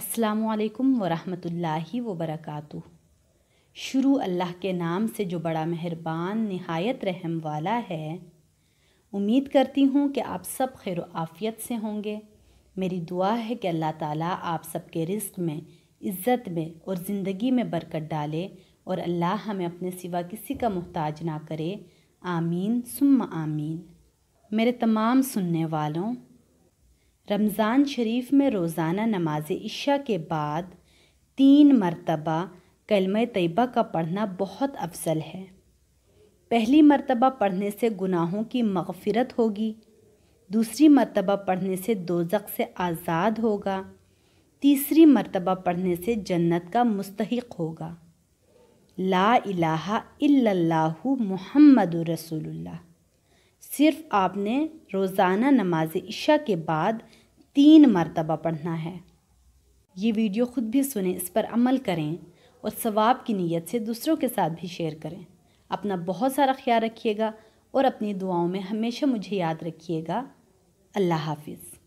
السلام علیکم ورحمۃ اللہ وبرکاتہ۔ شروع اللہ کے نام سے جو بڑا مہربان نہایت رحم والا ہے۔ امید کرتی ہوں کہ آپ سب خیر و عافیت سے ہوں گے۔ میری دعا ہے کہ اللہ تعالیٰ آپ سب کے رزق میں، عزت میں اور زندگی میں برکت ڈالے اور اللہ ہمیں اپنے سوا کسی کا محتاج نہ کرے، آمین ثم آمین۔ میرے تمام سننے والوں، رمضان شریف میں روزانہ نماز عشاء کے بعد 3 مرتبہ کلمہ طیبہ کا پڑھنا بہت افضل ہے۔ پہلی مرتبہ پڑھنے سے گناہوں کی مغفرت ہوگی، دوسری مرتبہ پڑھنے سے دوزخ سے آزاد ہوگا، تیسری مرتبہ پڑھنے سے جنت کا مستحق ہوگا۔ لا الہ الا اللہ محمد رسول اللہ۔ صرف آپ نے روزانہ نماز عشاء کے بعد 3 مرتبہ پڑھنا ہے۔ یہ ویڈیو خود بھی سنیں، اس پر عمل کریں اور ثواب کی نیت سے دوسروں کے ساتھ بھی شیئر کریں۔ اپنا بہت سارا خیال رکھیے گا اور اپنی دعاؤں میں ہمیشہ مجھے یاد رکھیے گا۔ اللہ حافظ۔